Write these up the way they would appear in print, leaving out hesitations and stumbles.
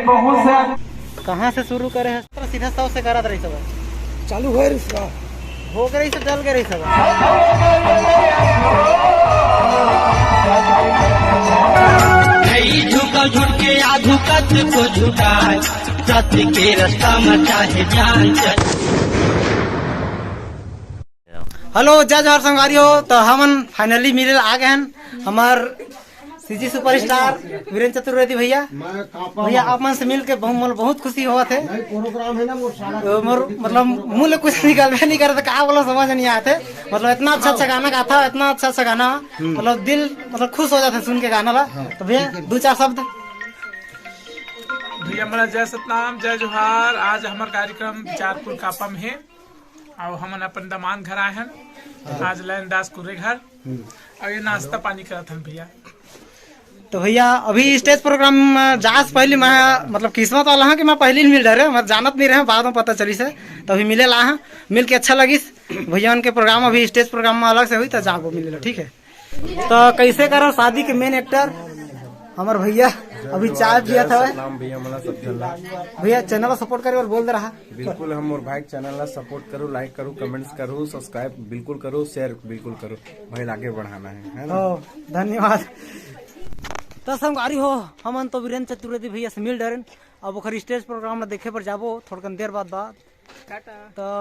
बहुत से कहाँ से शुरू करे है? सीधा 100 से करा रही सब चालू है इसका हो गई सब जल के रही सब झुका झुक के आधु कच को झुकाए सत्य के रास्ता में चाहे जान हेलो जय जोहार संगवारी हो तो हमन फाइनली मिले आ गए हैं हमार सीजी सुपरस्टार वीरेंद्र चतुर्वेदी भैया आप मन से मिल के बहुत खुशी हुआ थे। प्रोग्राम है ना मोर मतलब मुँह कुछ निकलवे नहीं करे क्या बोलो समझ नहीं आते। मतलब इतना अच्छा गाना गाता था, इतना अच्छा गाना मतलब दिल मतलब खुश हो जाता सुन के गाना ला। तो भैया 2-4 शब्द भैया हमारा जय सतनाम जय जोहार। आज हमार कार्यक्रम बिचारपुर कापा में है और हम अपन दमान घर आए हैं। आज लैन दास कुरे घर और ये नाश्ता पानी करत हन भैया। तो भैया अभी स्टेज प्रोग्राम जास पहले मैं मतलब किस्मत वाला हाँ कि मैं पहले मिल रहे मैं जानत नहीं रहे बाद में पता चली से तो अभी मिले ला हाँ मिल के अच्छा लगी भैया उनके प्रोग्राम अभी स्टेज प्रोग्राम में अलग से हुई तो जागो मिले ठीक है। तो कैसे करो शादी के मेन एक्टर हमारे भैया अभी चाय पिया था भैया चैनल सपोर्ट करे और बोल दे रहा बिल्कुल हम और भाई चैनल सपोर्ट करो लाइक करो कमेंट्स करो सब्सक्राइब बिल्कुल करो शेयर बिल्कुल करो भाई आगे बढ़ाना है ना। धन्यवाद। तो संगवारी हो हमन तो वीरेंद्र चतुर्वेदी भैया से मिल डरन अब ओकर स्टेज प्रोग्राम में देखे पर जाबो थोड़ा देर बाद तो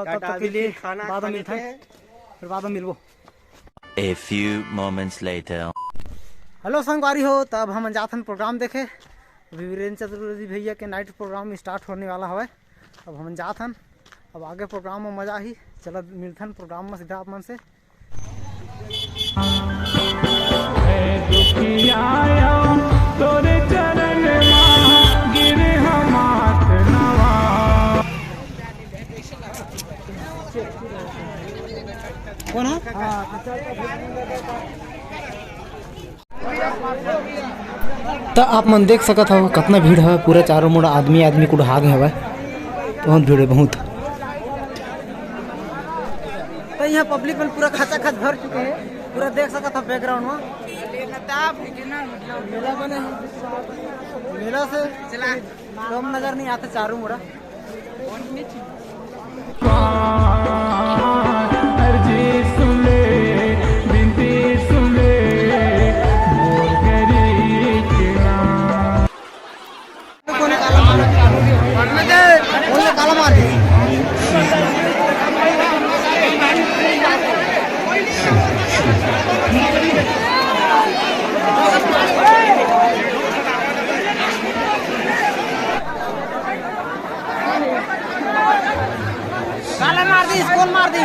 तब तक के लिए बाद में मिलते हैं फिर बाद में मिलबो। A few moments later. Hello संगवारी हो तब हम जाथन प्रोग्राम देखे वीरेंद्र चतुर्वेदी भैया के नाइट प्रोग्राम स्टार्ट होने वाला है। अब हम जाथन अब आगे प्रोग्राम में मजा ही चलो मिलथन प्रोग्राम में सीधा आप मन से। कौन है? तो आप मन देख सकत हो कितना भीड़ है पूरा चारों मुड़ा आदमी को ढाग है बहुत भीड़ है बहुत। तो यहाँ पब्लिक में पूरा खचा खच भर चुके हैं पूरा देख सकत हो बैकग्राउंड में मेला से कम नजर नहीं आते चारों मुड़ा। मार दी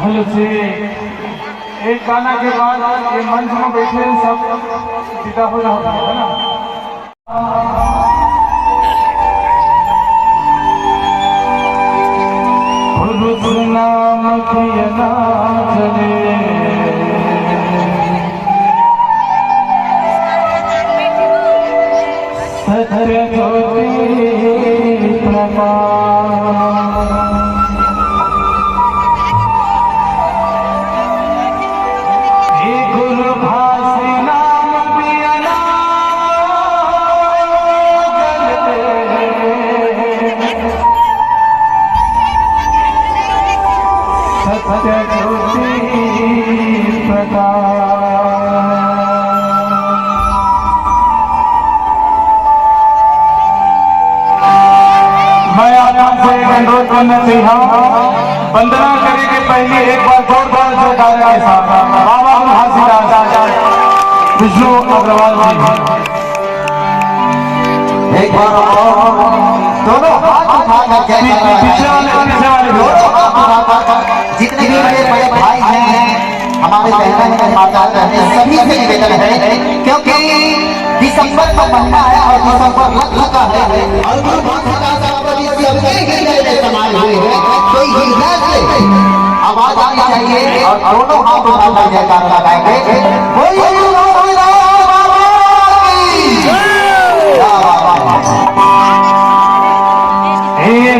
हेलो से एक गाना के बाद ये मंच में बैठे सब विदा हो रहा है ना। नाम मैं आपसे एक अनुरोध करना चाहता हूँ, वंदना करने के पहले एक बार जोरदार जयकारा के साथ बाबा घासीदास विष्णु अग्रवाल जी एक बार दोनों हाथ उठा कर जितने भी मेरे बड़े भाई हैं, हमारे बहन हैं, माता बहनें, सभी से निवेदन है, क्योंकि दिसंबर का महीना है और दिसंबर लग चुका है और समाज हुए हैं, तो हिला से आवाज आनी चाहिए और दोनों हाथ उठा कर जयकार लगाएंगे।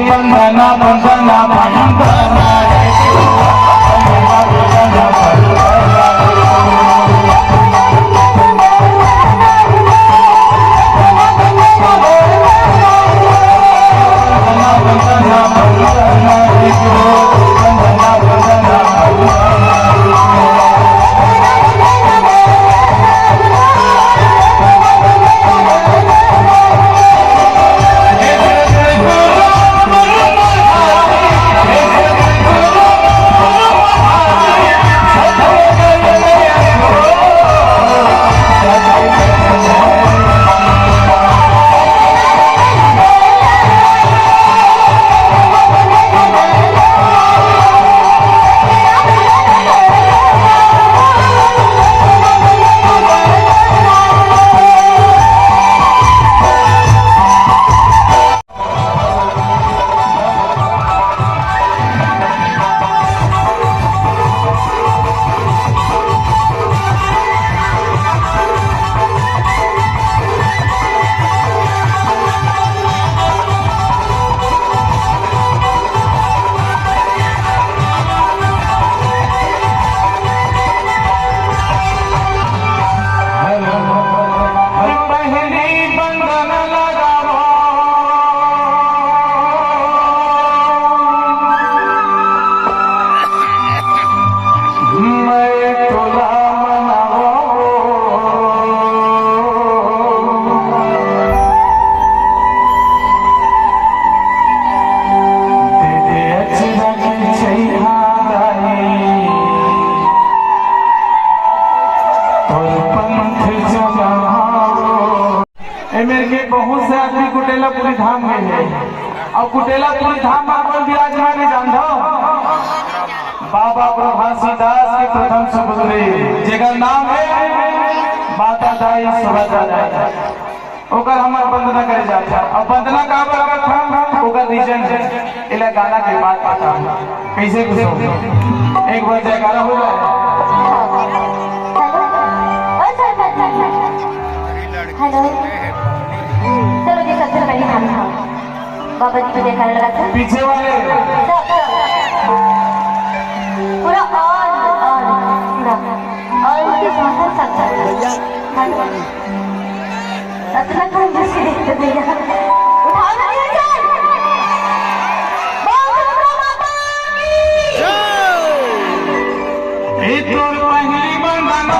बंदना बंदना बंदना बहुत से आदमी कुटेलापुरी धाम में है और कुटेलापुरी धाम अपन विराजमान है जान दो बाबा घासीदास के प्रथम सुपुत्री जेकर नाम है माता दाई सुभद्रा दाई ओकर हमार वंदना करे जाता और वंदना का बराबर था ओकर रीजन है इला गाना के बाद पता कैसे कुछ एक बार जयकारा हो जाए। हेलो चलो जी सबसे पहले हम बाबा जी को जयकारा लगाते हैं पीछे वाले पूरा और के साथ सब रत्ना का जैसे देखते भैया उठाओ ना चल बोल माता की जय एक और पहली वंदना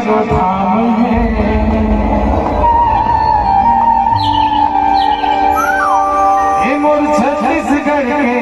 चारों धाम है। ये मोर छत्तीसगढ़ के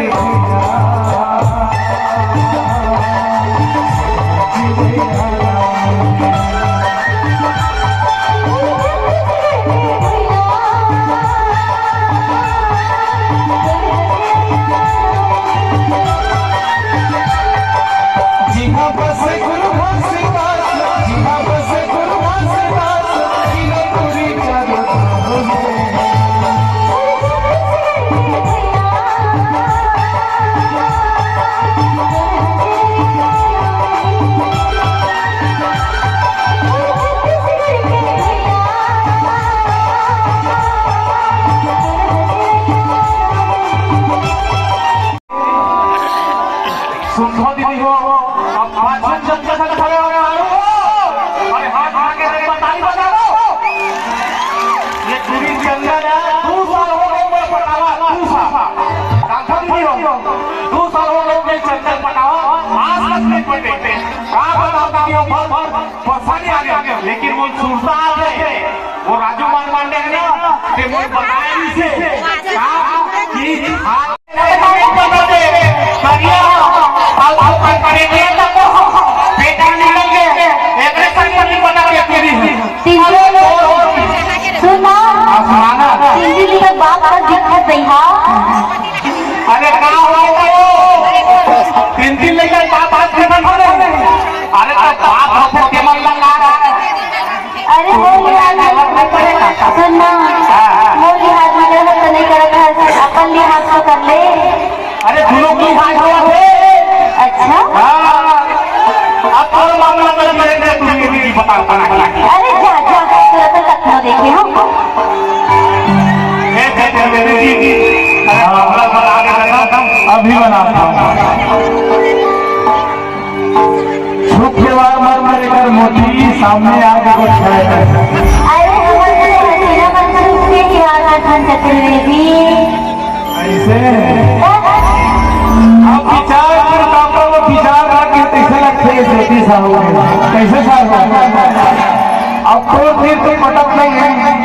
लेकिन वो सूरता है वो राजू मांडे है ना कि वो बनाया इसे अरे क्या तीन दिन लेकर बात अरे बात के मन अरे सुनना मोर लिहाज में गलत तो नहीं करत है, अपन लिहाज तो कर ले। अरे दोनों को लिहाज हुआ थे। अच्छा अब और मामला में मेरे तुम्हें भी बता अरे जा तुरंत कथनो देखे हम अभी बनाता हूँ शुक्रवार मर कर मोती सामने आगे कुछ है। अरे हमारे हसीना मंसूर के किराना खान चतुर्वेदी ऐसे अब विचार करता हूँ वो विचार करके कैसे लगते हैं ज्योति साहब कैसे साहब अब तो फिर तो पटक नहीं है।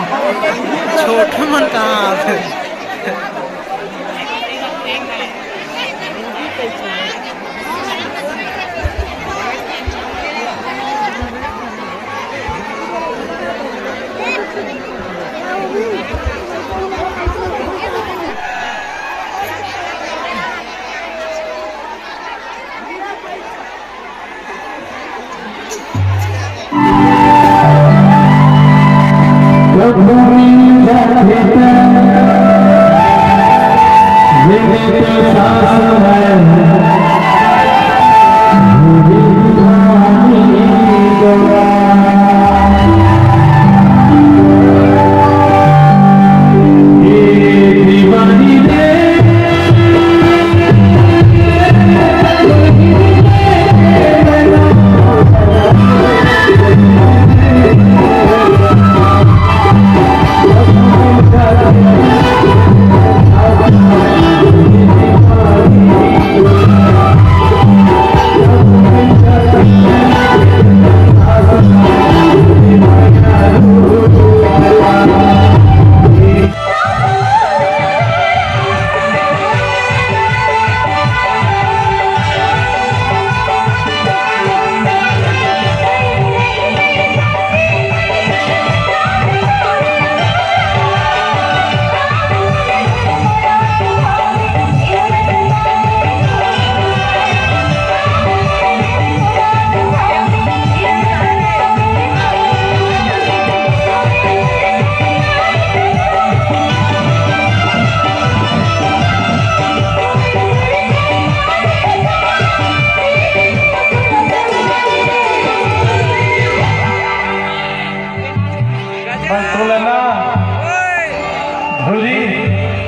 छोटा मन कहाँ भूमि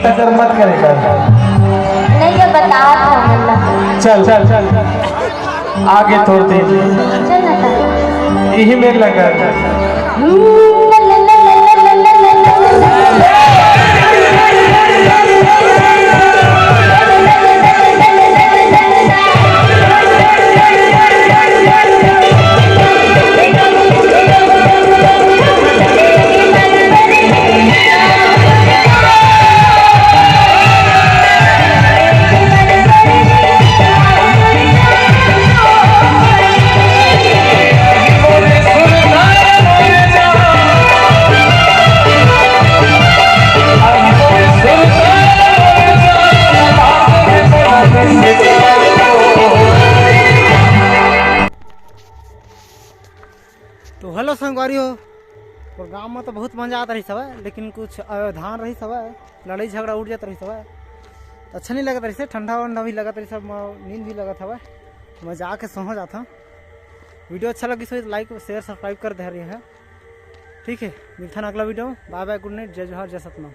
टक्कर मत करेगा। नहीं ये बता रहा चल चल चल आगे थोड़ दे, चल ना यही मेरे लगा। तो हेलो संगवारी हो, प्रोग्राम में तो बहुत मजा आता रही सब, लेकिन कुछ अव्यवधान रही सब, लड़ाई झगड़ा उठ जाता रही सब, अच्छा नहीं लगता रही से, ठंडा वंडा भी लगता रही सब, नींद भी लगा था, मैं जाके सो जाता हूँ। वीडियो अच्छा लगी तो लाइक शेयर सब्सक्राइब कर दे रही है। ठीक है, मिलता है अगला video. Bye bye, good night, जय जोहार, जय सतनाम।